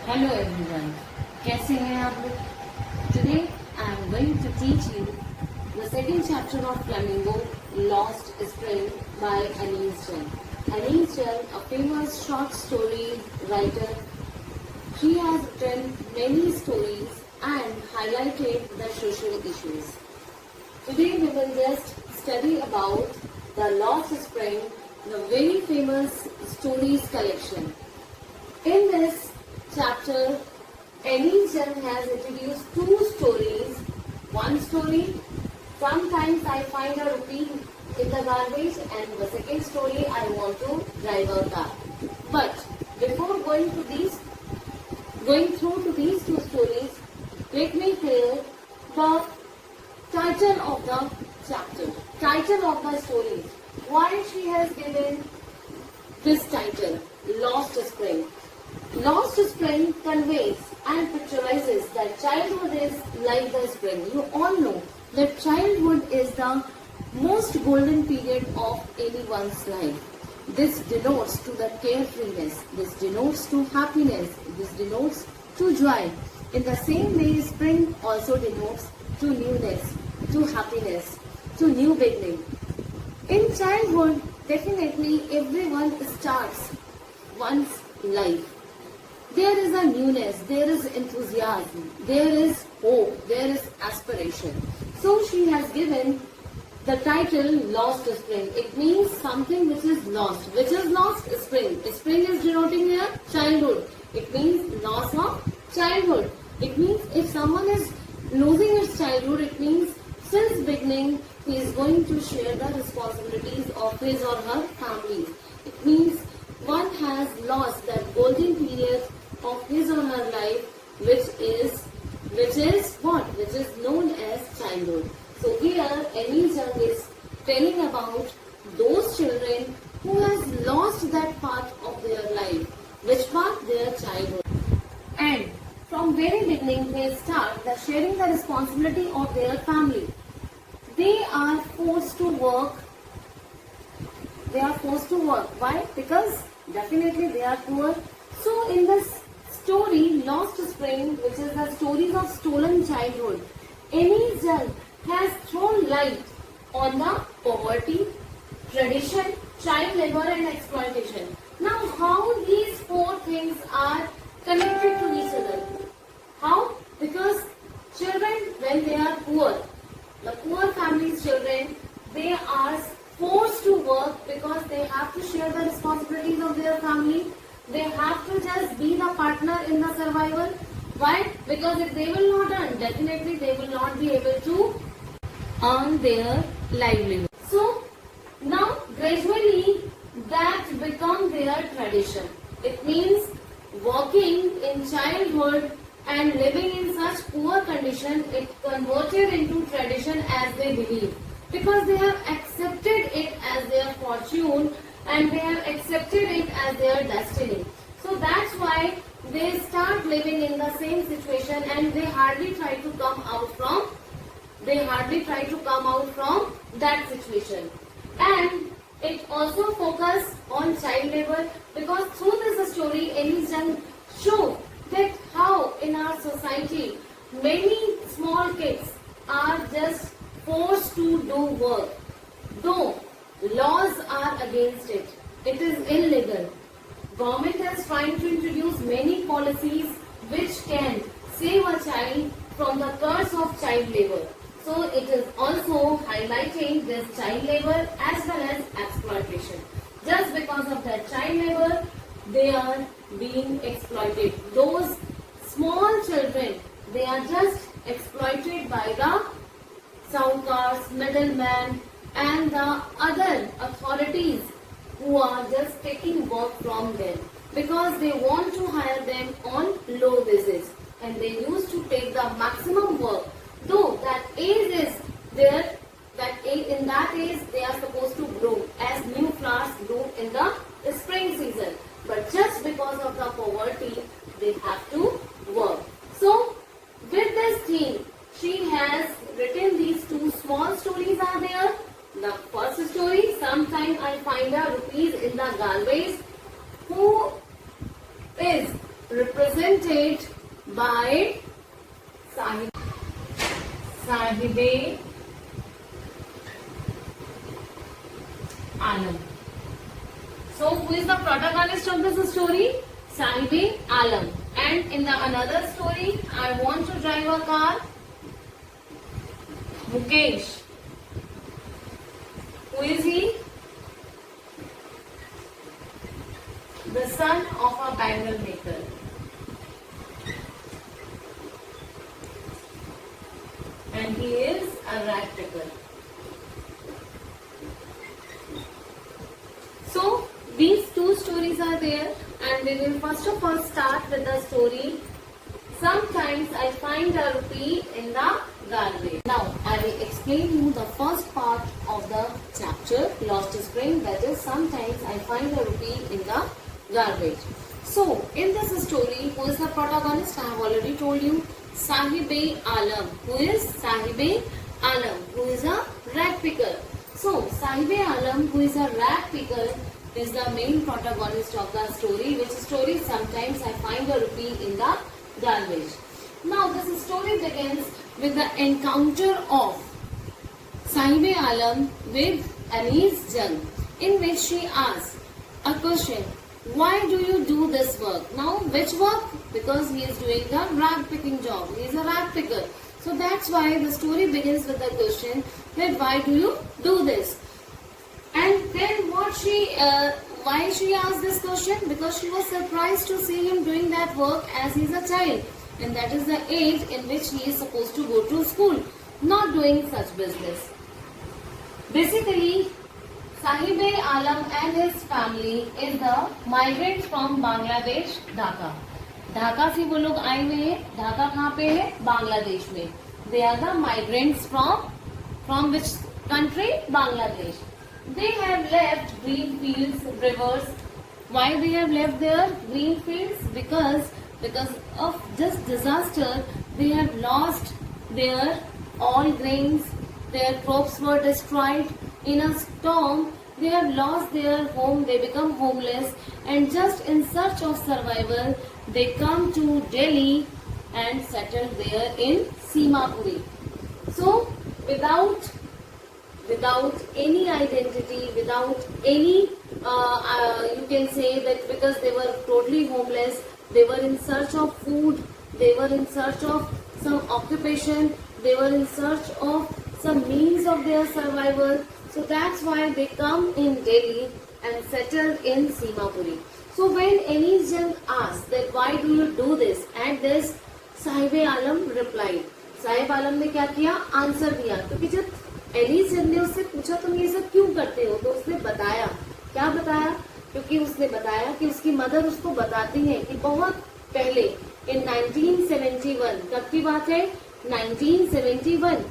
Hello everyone, कैसे हैं आप लोग? Today I am going to teach you the second chapter of Flamingo, Lost Spring by Anise Chen. Anise Chen, a famous short story writer, she has written many stories and highlighted the social issues. Today we will just study about the Lost Spring, the very famous stories collection. In this chapter, Anise Chen has introduced two stories. One story, sometimes I find a rupee in the garbage, and the second story, I want to drive a car. But before going through to these two stories, let me tell the title of the chapter, title of the story. Why she has given this title, Lost Spring. Lost Spring conveys and picturizes that childhood is like the spring. You all know that childhood is the most golden period of anyone's life. This denotes to the carefreeness, this denotes to happiness, this denotes to joy. In the same way, spring also denotes to newness, to happiness, to new beginning. In childhood, definitely everyone starts one's life. There is a newness, there is enthusiasm, there is hope, there is aspiration. So she has given the title Lost Spring. It means something which is lost. Which is lost? Spring. Spring is denoting here childhood. It means loss of childhood. It means if someone is losing his childhood, it means since beginning he is going to share the responsibilities of his or her family. It means one has lost that golden period of his or her life, which is what? Which is known as childhood. So here Anise Chen is telling about those children who has lost that part of their life. Which part? Their childhood. And from very beginning they start the sharing the responsibility of their family. They are forced to work. Why? Because definitely they are poor. So in this story, Lost Spring, which is the stories of stolen childhood, Anise Chen has thrown light on the poverty, tradition, child labor and exploitation. Now how these four things are connected to each other? How? Because children, when they are poor, the poor family's children, they are forced to work because they have to share the responsibilities of their family. They have to just be the partner in the survival. Why? Because if they will not earn, definitely they will not be able to earn their livelihood. So now gradually that become their tradition. It means working in childhood and living in such poor condition, it converted into tradition as they believe. Because they have accepted it as their fortune and they have accepted it as their destiny. So that's why they start living in the same situation and they hardly try to come out from that situation. And it also focuses on child labor, because through this story Anise Chen show that how in our society many small kids are just forced to do work. Though laws are against it, it is illegal. Government is trying to introduce many policies which can save a child from the curse of child labor. So it is also highlighting this child labor as well as exploitation. Just because of that child labor, they are being exploited. Those small children, they are just exploited by the saukars, middlemen and the other authorities who are just taking work from them, because they want to hire them on low wages and they used to take the maximum work. Though that age is there, in that age they are supposed to bloom as new flowers bloom in the spring season. But just because of the poverty, they have to work. So with this theme, she has written these two small stories are there. The first story, sometime I find a rupees in the garbage, who is represented presented by Sahibe Alam. So who is the protagonist of this story? Sahibe Alam. And in the another story, I want to drive a car. Mukesh. Who is he? The son of a bangle maker. And he is a rag picker. So these two stories are there, and we will first of all start with the story. Sometimes I find a rupee in the garbage. Now I will explain you the first part of the chapter, Lost Spring, that is sometimes I find a rupee in the garbage. So in this story, who is the protagonist? I have already told you, Sahibe Alam. Who is Sahibe Alam? Who is a rag picker. So Sahibe Alam, who is a rag picker, is the main protagonist of the story. Which story? Sometimes I find a rupee in the garbage. Now this story begins with the encounter of Sahibe Alam with Anees Jung, in which she asks a question. Why do you do this work? Now which work? Because he is doing the rag picking job. He is a rag picker. So that's why the story begins with the question that why do you do this? And then why she asked this question? Because she was surprised to see him doing that work as he is a child. And that is the age in which he is supposed to go to school, not doing such business. Basically, Sahibe Alam and his family is the migrants from Bangladesh, Dhaka. Dhaka से वो लोग आए हुए हैं. ढाका कहाँ पे है? बांग्लादेश में. They are the migrants from which country? Bangladesh. They have left green fields, rivers. Why they have left their green fields? Because of this disaster, they have lost their all grains. Their crops were destroyed. In a storm, they have lost their home. They become homeless, and just in search of survival, they come to Delhi and settle there in Simapuri. So, without any identity, without any, you can say that because they were totally homeless, they were in search of food, they were in search of some occupation, they were in search of some means of their survival. So that's why they come in Delhi and settle in Simapuri. So when Anees Jung asked that why do you do this, and this Sahibe Alam replied. Sahib आलम ने क्या किया? Answer दिया. क्योंकि जब Annie's जंग ने उससे पूछा तुम ये सब क्यों करते हो, तो उसने बताया. क्या बताया? क्योंकि उसने बताया कि उसकी मदर उसको बताती है कि बहुत पहले इन 1971, कब की बात है? 1971,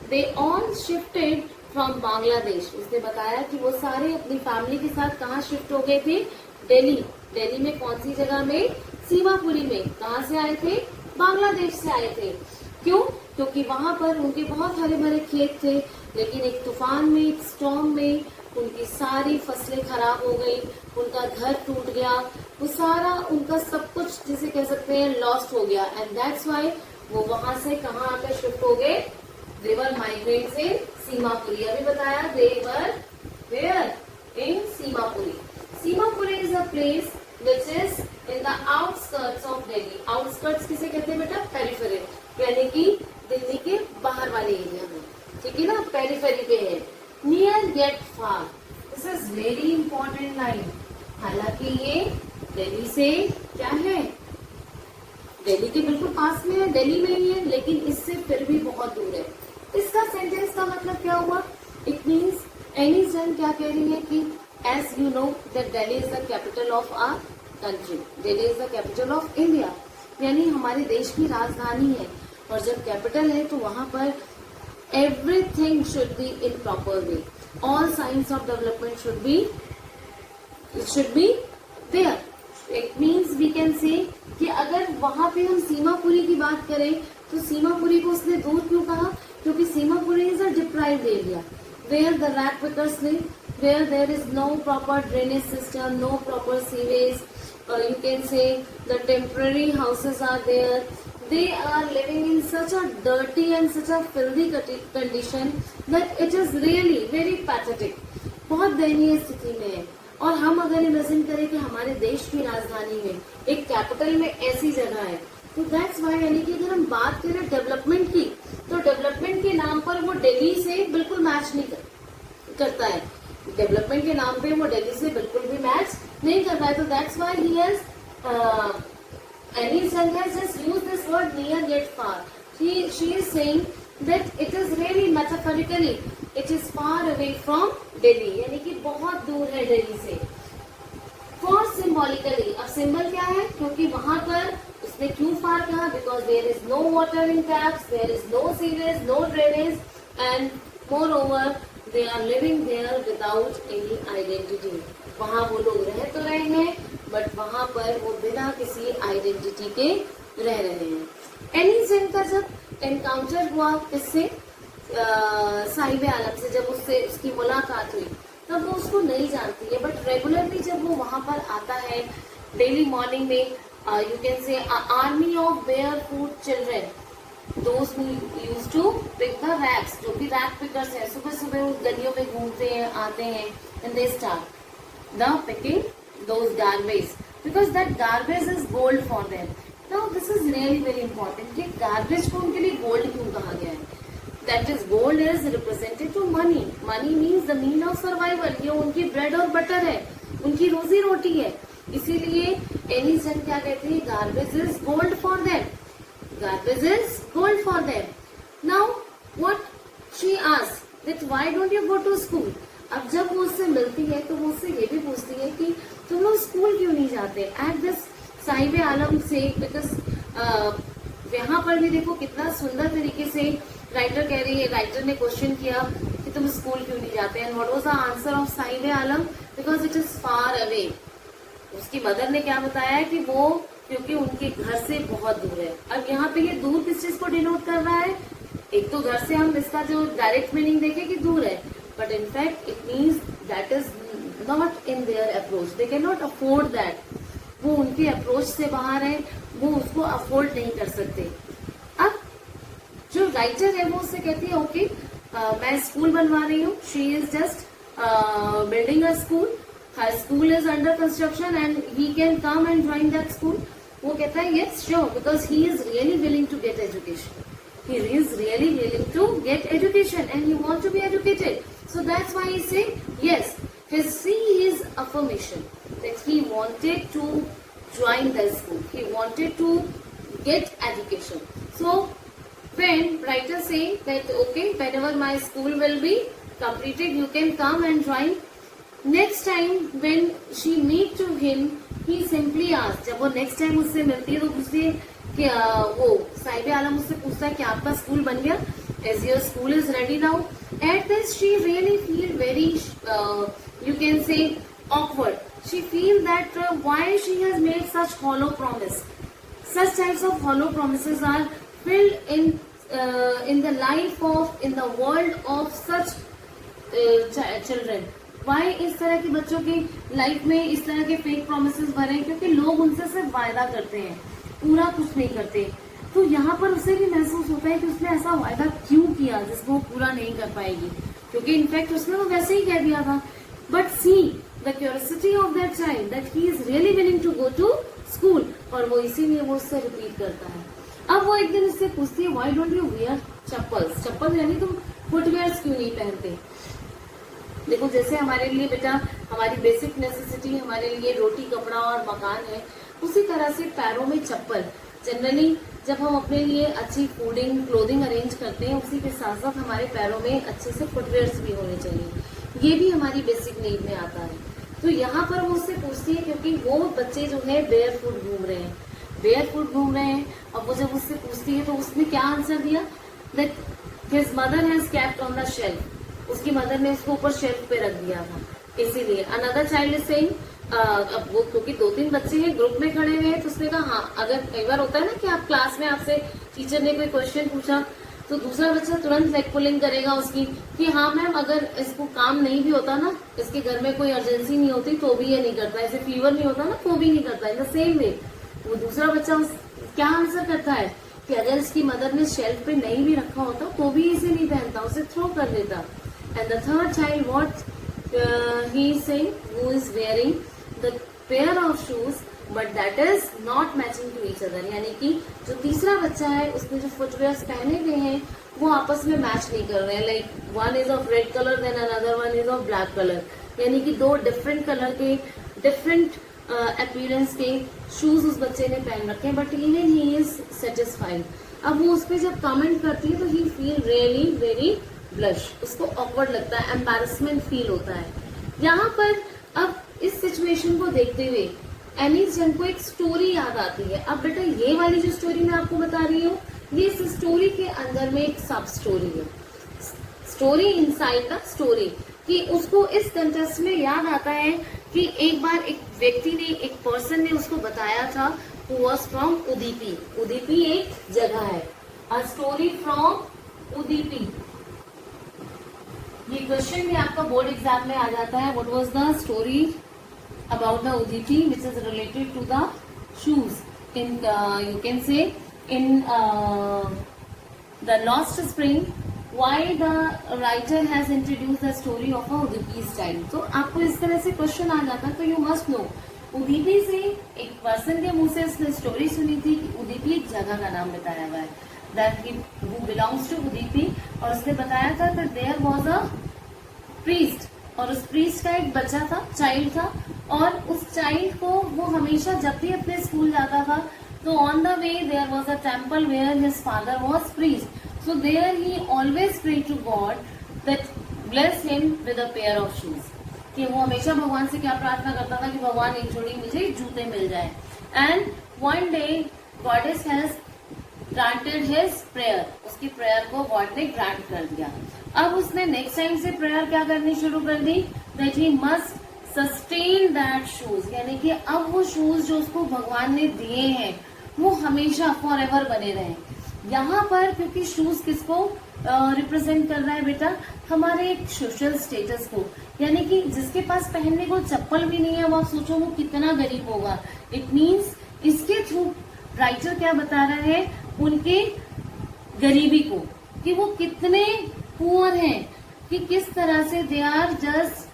they all shifted from Bangladesh. उसने बताया कि वो सारे अपनी फैमिली के साथ कहाँ शिफ्ट हो गए थे? दिल्ली. दिल्ली में कौन सी जगह में? सीमापुरी में. कहाँ से आए थे? बांग्लादेश से आए थे. क्यों? क्योंकि वहां पर उनके बहुत हरे भरे खेत थे, लेकिन एक तूफान में, एक स्टॉर्म में उनकी सारी फसलें खराब हो गई, उनका घर टूट गया, वो सारा उनका सब कुछ जिसे कह सकते हैं लॉस्ट हो गया. एंड दैट्स व्हाई वो वहां से कहाँ आकर शिफ्ट हो गए? They were migrants in Seemapuri. अभी बताया they were where? In Seemapuri. Seemapuri is a place which is in the outskirts of Delhi. Outskirts किसे कहते हैं बेटा? पेरिफेरी, यानी कि दिल्ली के बाहर वाले एरिया में. ठीक है ना? पेरिफेरी पे है. Near yet far. This is very important line. हालांकि ये दिल्ली से क्या है? दिल्ली के बिल्कुल पास में है, दिल्ली में ही है, लेकिन इससे फिर भी बहुत दूर है. इसका सेंटेंस का मतलब क्या हुआ? इट मीन्स एनीस जंग क्या कह रही है कि as you know that Delhi is the capital of our country. Delhi is the capital of India. यानी हमारे देश की राजधानी है, और जब कैपिटल है तो वहाँ पर everything should be in proper way. All signs of development should be there. It means we can say कि अगर वहाँ पे हम सीमापुरी की बात करें तो सीमापुरी को उसने दूर क्यों कहा? क्योंकि Seemapuri is a deprived area where the rag pickers live, where there is no proper drainage system, no proper sewage, you can say the temporary houses are there. They are living in such a dirty and such a filthy condition that it is really very pathetic. बहुत दयनीय स्थिति में है. और हम अगर imagine करें कि हमारे देश की राजधानी में एक कैपिटल में ऐसी जगह है, तो दैट्स वाई, यानी कि अगर हम बात करें डेवलपमेंट की, तो डेवलपमेंट के नाम पर वो दिल्ली से बिल्कुल मैच नहीं करता है. डेवलपमेंट के नाम पे वो दिल्ली से बिल्कुल भी मैच नहीं करता है. तो that's why he has Annie's son has just used this word near yet far. She is saying that it is really metaphorically, it is far away from Delhi, यानी कि बहुत दूर है दिल्ली से. For symbolically, अब symbol क्या है? क्योंकि वहां पर उसने क्यों far कहा? Because there is no water in taps, there is no sewage, no drainage, and moreover they are living there without any identity. वहाँ वो लोग रह तो रहे हैं, बट वहाँ पर वो बिना किसी आइडेंटिटी के रह रहे हैं. एनी सेन का जब एनकाउंटर हुआ किससे, साहिब आलम से, जब उससे उसकी मुलाकात हुई, तब वो उसको नहीं जानती है, बट रेगुलरली जब वो वहाँ पर आता है डेली मॉर्निंग में, you can say army of barefoot children, those use to pick the rags, जो भी रैक पिकर्स हैं, सुबह सुबह वो गलियों में घूमते हैं, आते हैं, and they start the picking those garbage, because that garbage is gold for them. Now this is really very important कि garbage को उनके लिए gold क्यों कहा गया है. That is, gold is represented to money. Money means the mean of survival. ये उनकी bread और butter है, उनकी रोजी रोटी है. इसीलिए एनी सन क्या कहती है, garbage is gold for them. Garbage is gold for them. Now what she asks that why don't you go to school? अब जब वो उससे मिलती है तो वो उससे ये भी पूछती है कि तुम लोग स्कूल क्यों नहीं जाते. एट दिस साहिब आलम से, बिकॉज यहाँ पर भी देखो कितना सुंदर तरीके से राइटर कह रही है, राइटर ने क्वेश्चन किया कि तुम स्कूल क्यों नहीं जाते, and what was the answer of Sahib Alam, because it is far away. उसकी मदर ने क्या बताया कि वो क्योंकि उनके घर से बहुत दूर है. अब यहाँ पे ये दूर किस चीज को डिनोट कर रहा है, एक तो घर से हम इसका जो डायरेक्ट मीनिंग देखें कि दूर है, but in fact it means that is not in their approach, they cannot afford that. वो उनके अप्रोच से बाहर है, वो उसको अफोर्ड नहीं कर सकते. अब जो राइटर है वो उससे कहती है ओके, मैं स्कूल बनवा रही हूँ, she is just building a school, her school is under construction and he can come and join that school. वो कहता है yes sure, because he is really willing to get education. He is really willing to get education and he wants to be educated. So that's why he said yes. His affirmation that he wanted to join the school. He wanted to get education. So when writer say that okay, whenever my school will be completed, you can come and join. Next time when she meet to him, he simply asked. जब वो next time उससे मिलती है तो पूछती है कि वो साहिब आलम उससे पूछता है कि आपका स्कूल बन गया, as your school is ready now. At this she really feel very you can say awkward. She feel that why she has made such hollow promise. Such types of hollow promises are filled in the life of, in the world of such children. Why इस तरह के बच्चों की life में इस तरह के fake promises भरे, क्योंकि लोग उनसे सिर्फ वायदा करते हैं, पूरा कुछ नहीं करते. तो यहाँ पर उसे भी महसूस होता है कि उसने ऐसा वायदा क्यों किया जिसको वो पूरा नहीं कर पाएगी, क्योंकि इनफैक्ट उसने तो वैसे ही कह दिया था. But see the curiosity of that child that he is really willing to go to school, और वो इसीलिए वो उससे रिपीट करता है. अब वो एक दिन उससे पूछती है why don't you wear chappals. चप्पल यानी तुम फुटवेयर्स क्यों नहीं पहनते. देखो जैसे हमारे लिए बेटा हमारी बेसिक नेसेसिटी हमारे लिए रोटी कपड़ा और मकान है, उसी तरह से पैरों में चप्पल. जनरली जब हम अपने लिए अच्छी फूडिंग क्लोथिंग अरेंज करते हैं, उसी के साथ साथ हमारे पैरों में अच्छे से फुटवेयर्स भी होने चाहिए. ये भी हमारी बेसिक नीड में आता है. तो यहाँ पर वो उससे पूछती है क्योंकि वो बच्चे जो है बेयर फुट घूम रहे हैं, बेयर फुट घूम रहे हैं. अब वो जब उससे पूछती है तो उसने क्या आंसर दिया, that his mother has kept on the shelf. उसकी मदर ने उसको ऊपर शेल्फ पे रख दिया था. इसीलिए अनदर चाइल्ड इज सेइंग, अब वो क्योंकि 2-3 बच्चे हैं ग्रुप में खड़े हुए हैं, तो उसने कहा हाँ, अगर कई बार होता है ना कि आप क्लास में आपसे टीचर ने कोई क्वेश्चन पूछा तो दूसरा बच्चा तुरंत लेग पुलिंग करेगा उसकी कि हाँ मैम, अगर इसको काम नहीं भी होता ना, इसके घर में कोई अर्जेंसी नहीं होती तो भी ये नहीं करता, इसे फीवर नहीं होता ना तो भी नहीं करता। इन द सेम वे वो दूसरा बच्चा क्या आंसर करता है कि अगर इसकी मदर ने शेल्फ पे नहीं भी रखा होता तो भी इसे नहीं पहनता, उसे थ्रो कर देता। And the third child what he is saying, who is wearing the pair of shoes but that is not matching to each other, यानी कि जो तीसरा बच्चा है उसने जो फुटवेयर पहने हुए हैं वो आपस में मैच नहीं कर रहे हैं। Like one is of red colour then another one is of black colour, यानी कि दो डिफरेंट कलर के डिफरेंट अपीयरेंस के शूज उस बच्चे ने पहन रखे हैं, but even he is satisfied. अब वो उस पर जब कमेंट करती है तो he feel really very blush, उसको ऑकवर्ड लगता है, एम्बैरेसमेंट फील होता है। यहाँ पर अब इस सिचुएशन को देखते हुए एनीस जंग को एक स्टोरी याद आती है। अब बेटा ये वाली जो स्टोरी मैं आपको बता रही हूँ, ये इस स्टोरी के अंदर में एक सब स्टोरी है, स्टोरी इनसाइड द स्टोरी, कि उसको इस कंटेक्स्ट में याद आता है कि एक बार एक व्यक्ति ने, एक पर्सन ने उसको बताया था, who was from Udupi. Udupi एक जगह है, अ स्टोरी फ्रॉम उदीपी। ये क्वेश्चन भी आपका बोर्ड एग्जाम में आ जाता है। What was the story about the Udipi which is related to the shoes in you can say in the Lost Spring, why the writer has introduced the story of a Udipi style। तो आपको इस तरह से question आ जाता है तो you must know, Udupi से एक पर्सन के मुंह से उसने स्टोरी सुनी थी कि उदीपी एक जगह का नाम बताया हुआ है, that who belongs to Udupi, और उसने बताया था that there was a priest, और उस प्रीस्ट का एक बच्चा था, चाइल्ड था, और उस चाइल्ड को वो हमेशा जब भी अपने स्कूल जाता था तो on the way there was a temple where his father was priest, so there he always pray to God that bless him with a pair of shoes, कि वो हमेशा भगवान से क्या प्रार्थना करता था कि भगवान एक जोड़ी मुझे जूते मिल जाए। And one day goddess has granted his prayer, उसकी प्रेयर को गॉड ने ग्रांट कर दिया। अब उसने नेक्स्ट टाइम से प्रेयर क्या करनी शुरू कर दी, that he must sustain that shoes, यानी कि अब वो शूज जो उसको भगवान ने दिए हैं वो हमेशा फॉर एवर बने रहे। यहाँ पर क्योंकि शूज किसको रिप्रेजेंट कर रहा है बेटा, हमारे एक सोशल स्टेटस को, यानी कि जिसके पास पहनने को चप्पल भी नहीं है, अब आप सोचो वो कितना गरीब होगा। इट मीन्स इसके थ्रू राइटर क्या बता रहा है, उनके गरीबी को, कि वो कितने पुअर हैं, कि किस तरह से they are just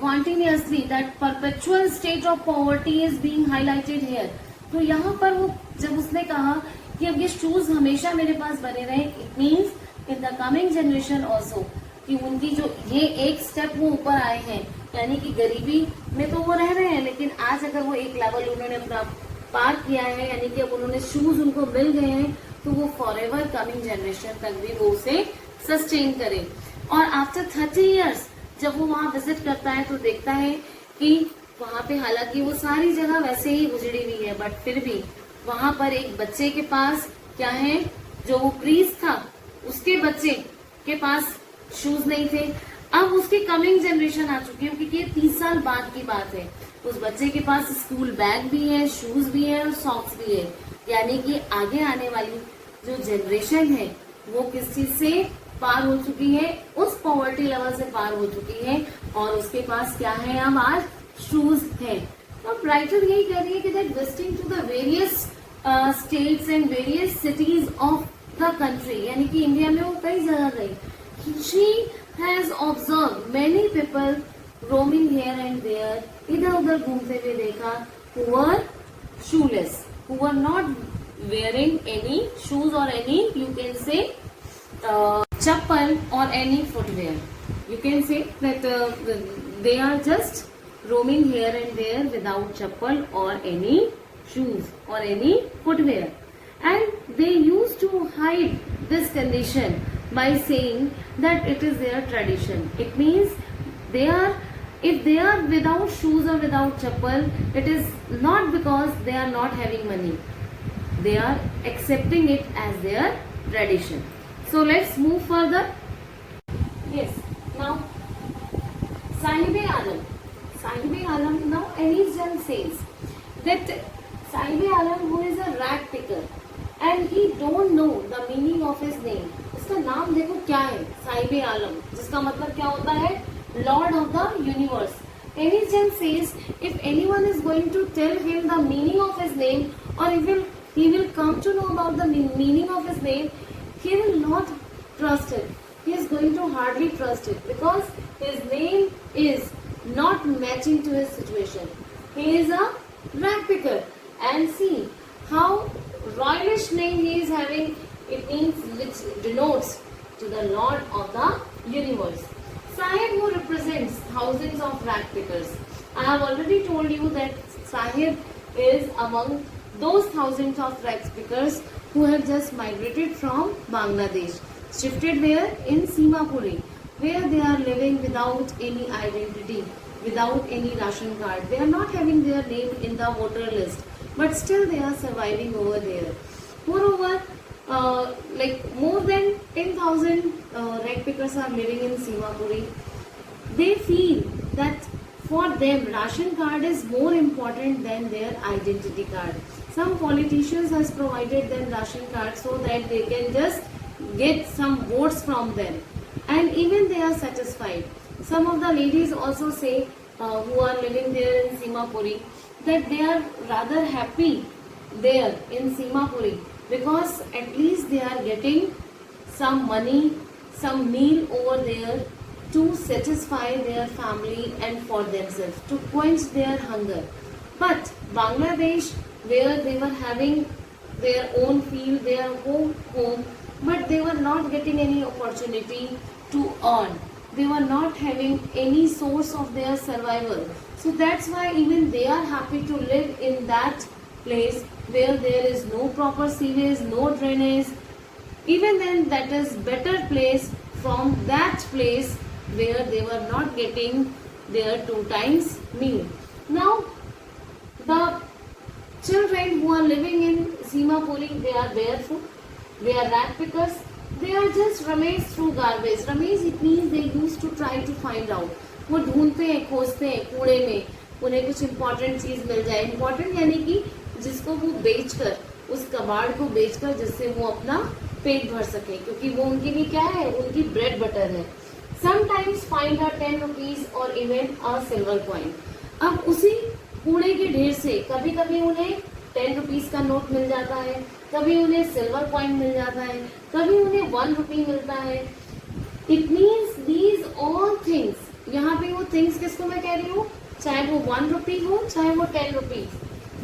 continuously that perpetual state of poverty is being highlighted here। तो यहाँ पर वो जब उसने कहा कि अब ये शूज हमेशा मेरे पास बने रहे, it means in the coming generation also, कि उनकी जो ये एक स्टेप वो ऊपर आए हैं, यानी कि गरीबी में तो वो रह रहे हैं, लेकिन आज अगर वो एक लेवल उन्होंने अपना पार किया है, यानी कि अब उन्होंने शूज उनको मिल गए हैं, तो वो फॉर एवर कमिंग जनरेशन तक भी वो उसे सस्टेन करे। और आफ्टर 30 years जब वो वहां विजिट करता है तो देखता है कि वहां पे हालांकि वो सारी जगह वैसे ही उजड़ी हुई है, बट फिर भी वहां पर एक बच्चे के पास क्या है, जो वो प्रीस्ट था उसके बच्चे के पास शूज नहीं थे। अब उसकी कमिंग जनरेशन आ चुकी है, क्योंकि ये 30 साल बाद की बात है। उस बच्चे के पास स्कूल बैग भी है, शूज भी है और सॉक्स भी है, यानी कि आगे आने वाली जो जनरेशन है वो किस चीज से पार हो चुकी है, उस पॉवर्टी लेवल से पार हो चुकी है, और उसके पास क्या है, अब आज शूज है। तो अब राइटर यही कह रही है कि that visiting to the various states and various cities of the country, यानी कि इंडिया में वो कई जगह गई। She has observe many people roaming here and there, इधर उधर घूमते हुए देखा, who were shoeless, who were not wearing any shoes or any you can say chappal or any footwear, you can say that they are just roaming here and there without chappal or any shoes or any footwear, and they used to hide this condition by saying that it is their tradition। It means they are, if they are without shoes or without chappal, it is not because they are not having money, they are accepting it as their tradition। So let's move further। Yes, now Sahib Alam now Anis Jan says that Sahib Alam, who is a rat picker and he don't know the meaning of his name, इसका नाम देखो क्या है, साहिब आलम, जिसका मतलब क्या होता है, Lord of the universe. Anis Jan says if anyone is going to tell him the meaning of his name, or he will come to know about the meaning of his name, he will not trust it. He is going to hardly trust it because his name is not matching to his situation. He is a rag picker, and see how royalish name he is having. It means which denotes to the Lord of the universe. Sahib, who represents thousands of rag pickers. I have already told you that Sahib is among those thousands of rag pickers who have just migrated from Bangladesh, shifted where in Simapuri, where they are living without any identity, without any ration card. They are not having their name in the voter list, but still they are surviving over there. Moreover, like more than 10,000 rag pickers are living in Simapuri. They feel that for them ration card is more important than their identity card. Some politicians has provided them ration card so that they can just get some votes from them, and even they are satisfied. Some of the ladies also say who are living there in Simapuri that they are rather happy there in Simapuri, because at least they are getting some money, some meal over there to satisfy their family and for themselves, to quench their hunger. But Bangladesh, where they were having their own field, their home, but they were not getting any opportunity to earn. They were not having any source of their survival. So that's why even they are happy to live in that place where there is no proper sewage, no drainage. Even then, that is better place from that place where they were not getting their 2 times meal. Now, the children who are living in Simapuri, they are barefoot, they are rag pickers, they are just rummage through garbage. Rummage, it means they used to try to find out. वो ढूंढते हैं, खोजते हैं कूड़े में, उन्हें कुछ important चीज मिल जाए. इम्पोर्टेंट यानी कि जिसको वो बेचकर, उस कबाड़ को बेचकर, जिससे वो अपना पेट भर सके, क्योंकि वो उनके लिए क्या है, उनकी ब्रेड बटर है. समटाइम्स फाइंड अ 10 रुपीज और इवन अ सिल्वर कॉइन. अब उसी कूड़े के ढेर से कभी कभी उन्हें 10 रुपीज का नोट मिल जाता है, कभी उन्हें सिल्वर कॉइन मिल जाता है, कभी उन्हें 1 रुपी मिलता है. It means these all things, यहाँ पे वो थिंग्स किसको मैं कह रही हूँ, चाहे वो 1 रुपी हो, चाहे वो 10 rupees.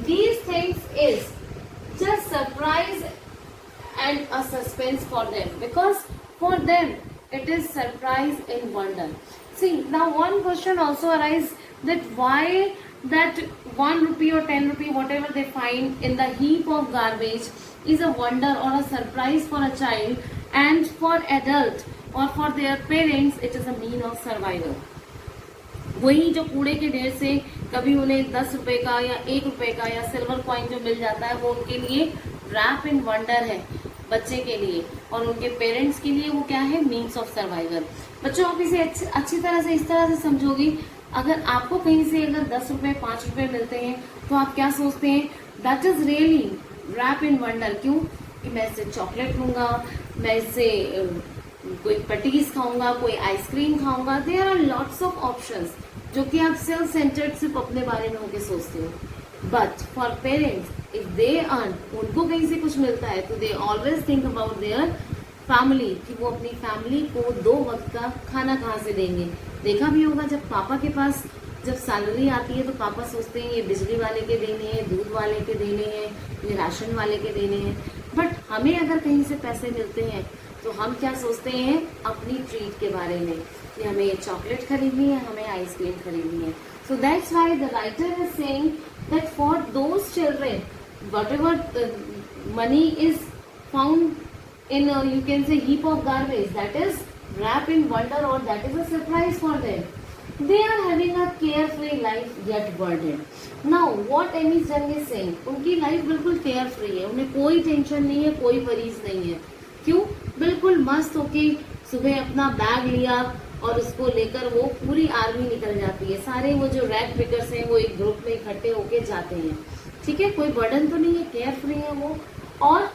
These things is just surprise and a suspense for them, because for them it is surprise and wonder. See, now one question also arises, that why that 1 rupee or 10 rupee, whatever they find in the heap of garbage, is a wonder or a surprise for a child, and for adult or for their parents it is a mean of survival. वही जो कूड़े के ढेर से कभी उन्हें 10 रुपए का या 1 रुपए का या सिल्वर कॉइन जो मिल जाता है, वो उनके लिए रैप इन वंडर है बच्चे के लिए, और उनके पेरेंट्स के लिए वो क्या है, मीन्स ऑफ सर्वाइवल. बच्चों, आप इसे अच्छी तरह से इस तरह से समझोगी. अगर आपको कहीं से अगर 10 रुपए 5 रुपए मिलते हैं तो आप क्या सोचते हैं, that is really rapt in wonder. क्यों कि मैं इससे चॉकलेट लूंगा, मैं इससे कोई पटीज खाऊंगा, कोई आइसक्रीम खाऊंगा. There are lots of options, जो कि आप सेल्फ सेंटर्ड सिर्फ अपने बारे में होके सोचते हो. But for parents, if they earn, उनको कहीं से कुछ मिलता है, तो they always think about their family, कि वो अपनी फैमिली को 2 वक्त का खाना कहाँ से देंगे. देखा भी होगा, जब पापा के पास जब सैलरी आती है तो पापा सोचते हैं ये बिजली वाले के देने हैं, दूध वाले के देने हैं, ये राशन वाले के देने हैं. बट हमें अगर कहीं से पैसे मिलते हैं तो हम क्या सोचते हैं, अपनी ट्रीट के बारे में, कि हमें ये चॉकलेट खरीदनी है, हमें आइसक्रीम खरीदनी है. So that's why the writer is saying that for those children, whatever money is found in you can say heap of garbage, that is wrap in wonder, or that is a surprise for them. They are having a carefree life yet burdened. Now what Anis Jan is saying, उनकी life बिल्कुल carefree है, उन्हें कोई tension नहीं है, कोई worries नहीं है. क्यों, बिल्कुल मस्त होके सुबह अपना बैग लिया और उसको लेकर वो पूरी आर्मी निकल जाती है. सारे वो जो रैग पिकर्स हैं वो एक ग्रुप में इकट्ठे होके जाते हैं. ठीक है, कोई बर्डन तो नहीं है, केयर फ्री है वो. और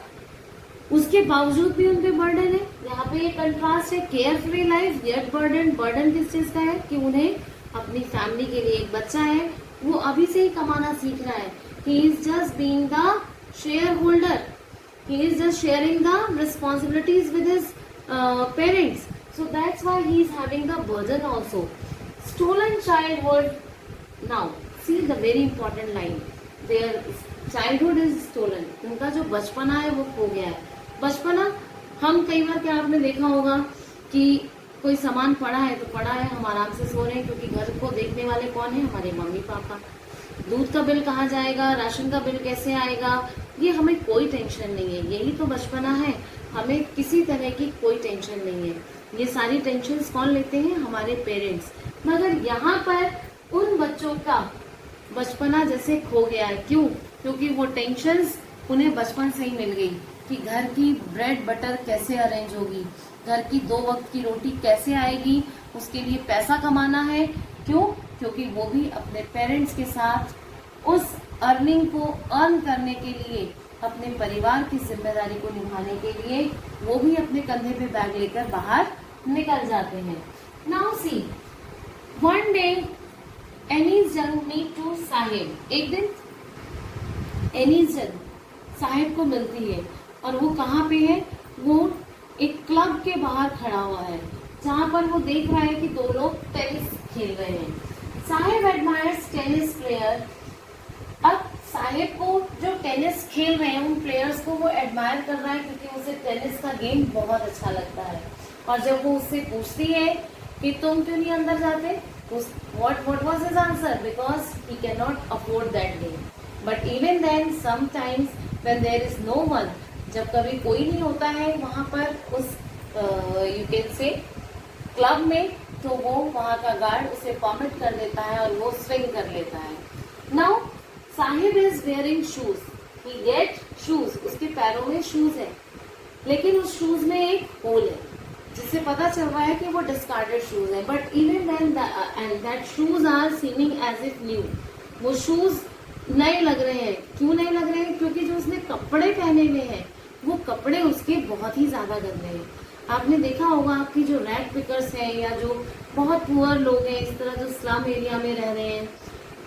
उसके बावजूद भी उन पे बर्डन है। यहाँ पे ये कंट्रास्ट है, care free life yet burden. Burden किस चीज का है कि उन्हें अपनी फैमिली के लिए, एक बच्चा है वो अभी से ही कमाना सीख रहा है, he is just being the share holder, he is just sharing the responsibilities with his parents, so that's why he is having the burden also. Stolen childhood. Now see the very important line, their childhood is stolen. उनका जो बचपना है वो खो गया है। बचपना, हम कई बार क्या आपने देखा होगा कि कोई सामान पड़ा है तो पड़ा है, हम आराम से सो रहे हैं, क्योंकि घर को देखने वाले कौन है, हमारे मम्मी पापा। दूध का बिल कहाँ जाएगा, राशन का बिल कैसे आएगा, ये हमें कोई टेंशन नहीं है। यही तो बचपना है, हमें किसी तरह की कोई टेंशन नहीं है। ये सारी टेंशन कौन लेते हैं, हमारे पेरेंट्स। मगर यहाँ पर उन बच्चों का बचपना जैसे खो गया है। क्यों? क्योंकि वो टेंशन्स उन्हें बचपन से ही मिल गई कि घर की ब्रेड बटर कैसे अरेंज होगी, घर की 2 वक्त की रोटी कैसे आएगी, उसके लिए पैसा कमाना है। क्यों? क्योंकि वो भी अपने पेरेंट्स के साथ उस अर्निंग को अर्न करने के लिए, अपने परिवार की जिम्मेदारी को निभाने के लिए वो भी अपने कंधे पे बैग लेकर बाहर निकल जाते हैं। Now see, one day Annie's young meet to sahib. एक दिन एनीज यंग साहिब को मिलती है, और वो कहाँ पे है, वो एक क्लब के बाहर खड़ा हुआ है, जहाँ पर वो देख रहा है कि 2 लोग टेनिस खेल रहे हैं। Sahib admires tennis player. अब साहिब को जो टेनिस खेल रहे हैं उन प्लेयर्स को वो एडमायर कर रहा है, क्योंकि उसे टेनिस का गेम बहुत अच्छा लगता है। और जब वो उससे पूछती है कि तुम क्यों नहीं अंदर जाते, what was his answer? Because he cannot afford that game. But even then, sometimes when there is no one, जब कभी कोई नहीं होता है वहां पर उस यू कैन से क्लब में, तो वो वहां का गार्ड उसे परमिट कर देता है और वो स्विंग कर लेता है। Now Sahib is wearing shoes, he gate shoes, उसके पैरों में शूज है, लेकिन उस शूज में एक होल है, जिससे पता चल रहा है कि वो डिस्कार्डेड शूज है। But even then and that shoes are seeming as if new, वो शूज नए लग रहे हैं। क्यों नए लग रहे हैं? क्योंकि जो उसने कपड़े पहने हुए हैं वो कपड़े उसके बहुत ही ज्यादा गंदे हैं। आपने देखा होगा, आपकी जो रैग पिकर्स हैं या जो बहुत पुअर लोग हैं, इस तरह जो स्लम एरिया में रह रहे हैं,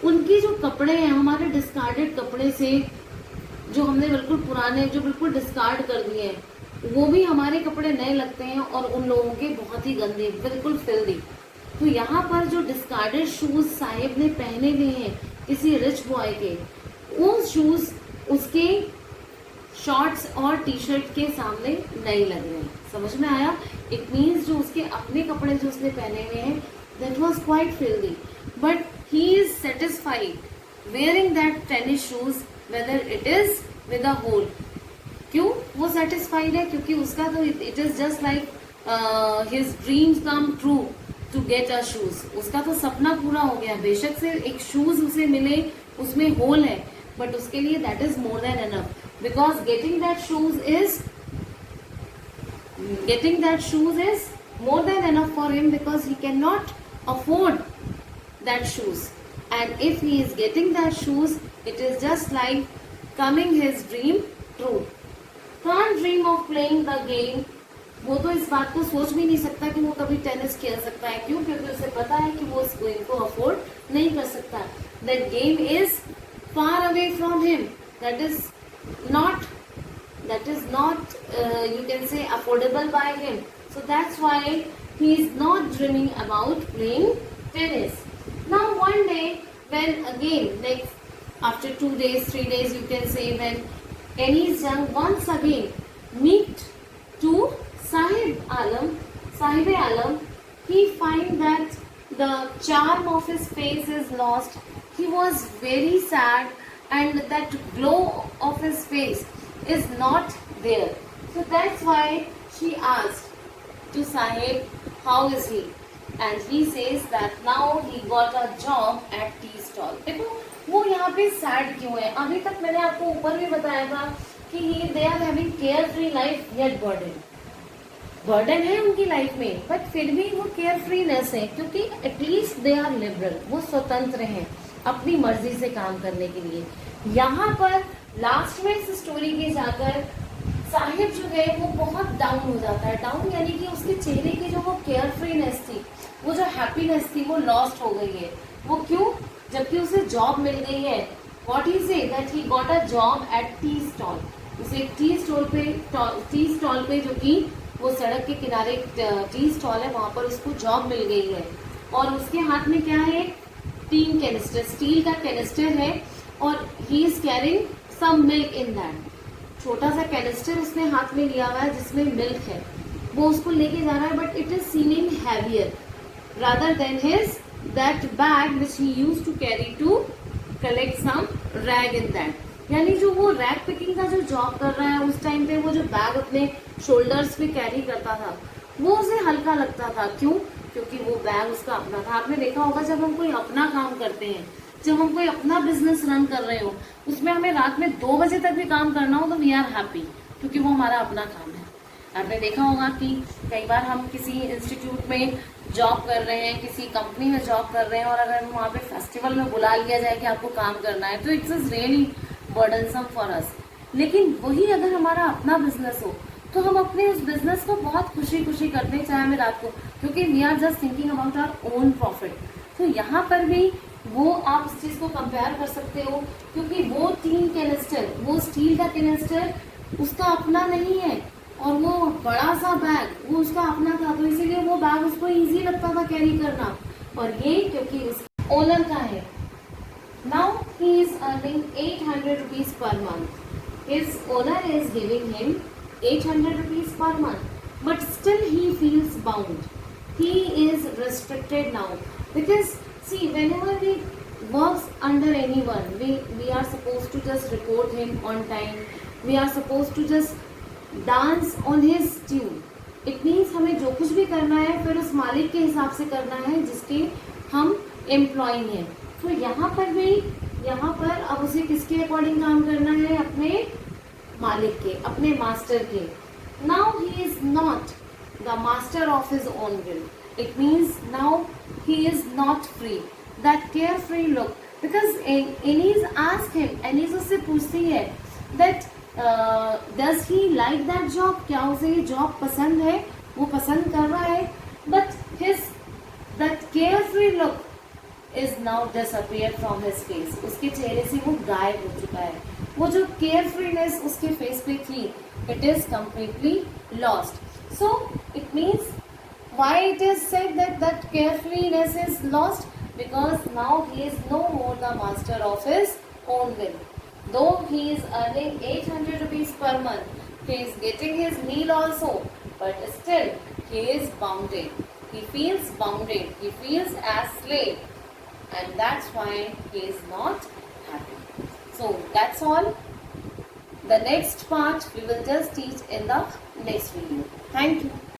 उनकी जो कपड़े हैं, हमारे डिस्कार्डेड कपड़े से, जो हमने बिल्कुल पुराने, जो बिल्कुल डिस्कार्ड कर दिए हैं, वो भी हमारे कपड़े नए लगते हैं, और उन लोगों के बहुत ही गंदे, बिल्कुल फिल्दी। तो यहाँ पर जो डिस्कार्डेड शूज साहिब ने पहने हुए हैं किसी रिच बॉय के, वो शूज उसके शॉर्ट्स और टी शर्ट के सामने नहीं लग रहे हैं। समझ में आया? इट मीन्स जो उसके अपने कपड़े जो उसने पहने हुए हैं, that was quite filthy, but he is satisfied wearing that tennis shoes whether it is with a hole. क्यों वो सेटिस्फाइड है? क्योंकि उसका तो it is just like his dreams come true to get a shoes. उसका तो सपना पूरा हो गया। बेशक से एक शूज उसे मिले, उसमें होल है, बट उसके लिए that is more than enough, because getting that shoes is more than enough for him, because he cannot afford that shoes, and if he is getting that shoes, it is just like coming his dream true. Can't dream of playing the game. वो तो इस बात को सोच भी नहीं सकता कि वो कभी टेनिस खेल सकता है। क्यों? क्योंकि उसे पता है कि वो इस गेम को अफोर्ड नहीं कर सकता। That game is far away from him. That is not you can say affordable by him. So that's why he is not dreaming about playing tennis. Now one day, when again, like after 2 days, 3 days, you can say, when Anis Jung once again meet to Sahib Alam, he find that the charm of his face is lost. He was very sad, and that glow of his face is not there. So that's why she asked to Sahib, how is he? And he says that now he got a job at tea stall. देखो वो यहाँ पे sad क्यों है? अभी तक मैंने आपको ऊपर भी बताया था कि they are having carefree life yet burden है उनकी लाइफ में, बट फिर भी वो केयरफ्रीनेस है, क्योंकि एटलीस्ट दे आर लिबरल, वो स्वतंत्र हैं अपनी मर्जी से काम करने के लिए। यहाँ पर लास्ट में इस स्टोरी के जाकर साहिब जो है वो बहुत डाउन हो जाता है। डाउन यानी कि उसके चेहरे की जो वो केयर फ्रीनेस थी, वो जो हैप्पीनेस थी, वो लॉस्ट हो गई है। वो क्यों? जबकि उसे जॉब मिल गई है। What he say that he got a job at tea stall. उसे एक टी स्टॉल पे जो कि वो सड़क के किनारे टी स्टॉल है, वहां पर उसको जॉब मिल गई है। और उसके हाथ में क्या है? टीन कैनिस्टर, स्टील का कैनिस्टर है, और he is carrying some milk in that. छोटा सा कैनिस्टर उसने हाथ में लिया हुआ है जिसमें मिल्क है, वो उसको लेके जा रहा है, but it is seeming heavier rather than his that bag which he used to carry to collect some rag in that। यानी जो वो रैग पिकिंग का जो जॉब कर रहा है, उस टाइम पे वो जो बैग अपने शोल्डर्स पे कैरी करता था, वो उसे हल्का लगता था। क्यों? क्योंकि वो बैग उसका अपना था। आपने देखा होगा जब हम कोई अपना काम करते हैं, जब हम कोई अपना बिजनेस रन कर रहे हो, उसमें हमें रात में 2 बजे तक भी काम करना हो तो वी आर हैप्पी, क्योंकि वो हमारा अपना काम है। आपने देखा होगा कि कई बार हम किसी इंस्टीट्यूट में जॉब कर रहे हैं, किसी कंपनी में जॉब कर रहे हैं, और अगर हम वहाँ पे फेस्टिवल में बुला लिया जाए कि आपको काम करना है, तो it's is really burdensome for us. लेकिन वही अगर हमारा अपना बिजनेस हो, तो हम अपने उस बिजनेस को बहुत खुशी खुशी करते हैं, चाहे हमें रात को, क्योंकि we are just thinking about our own profit. तो यहाँ पर भी वो आप इस चीज को कंपेयर कर सकते हो, क्योंकि वो टीन कैनिस्टर, वो स्टील का कैनिस्टर उसका अपना नहीं है, और वो बड़ा सा बैग वो उसका अपना था, तो इसीलिए वो बैग उसको इजी लगता था कैरी करना। और ये क्योंकि उस ओनर का है। Now he is earning 800 rupees per month. His owner is giving him 800 rupees per month, but still he feels bound. He is restricted now, because see, whenever we works under anyone, we are supposed to just report him on time. We are supposed to just dance on his tune. It means हमें जो कुछ भी करना है फिर उस मालिक के हिसाब से करना है जिसके हम एम्प्लॉय हैं। तो यहाँ पर भी, यहाँ पर अब उसे किसके अकॉर्डिंग काम करना है? अपने मालिक के, अपने मास्टर के। Now he is not the master of his own will. It means now he is not free, that care free look, because Annie's ask him, Annie's उससे पूछती है that does he like that job, क्या उसे ये job पसंद है, वो पसंद कर रहा है, but his that care free look is now disappear from his face. उसके चेहरे से वो गायब हो चुका है। वो जो केयर फ्रीनेस उसके फेस पे थी, it is completely lost. So it means why it is said that that care freeness is lost, because now he is no more the master of his own will. Though he is earning 800 rupees per month, he is getting his meal also, but still he is bounded. He feels bounded. He feels as slave, and that's why he is not happy. So that's all. The next part we will just teach in the next video. Thank you.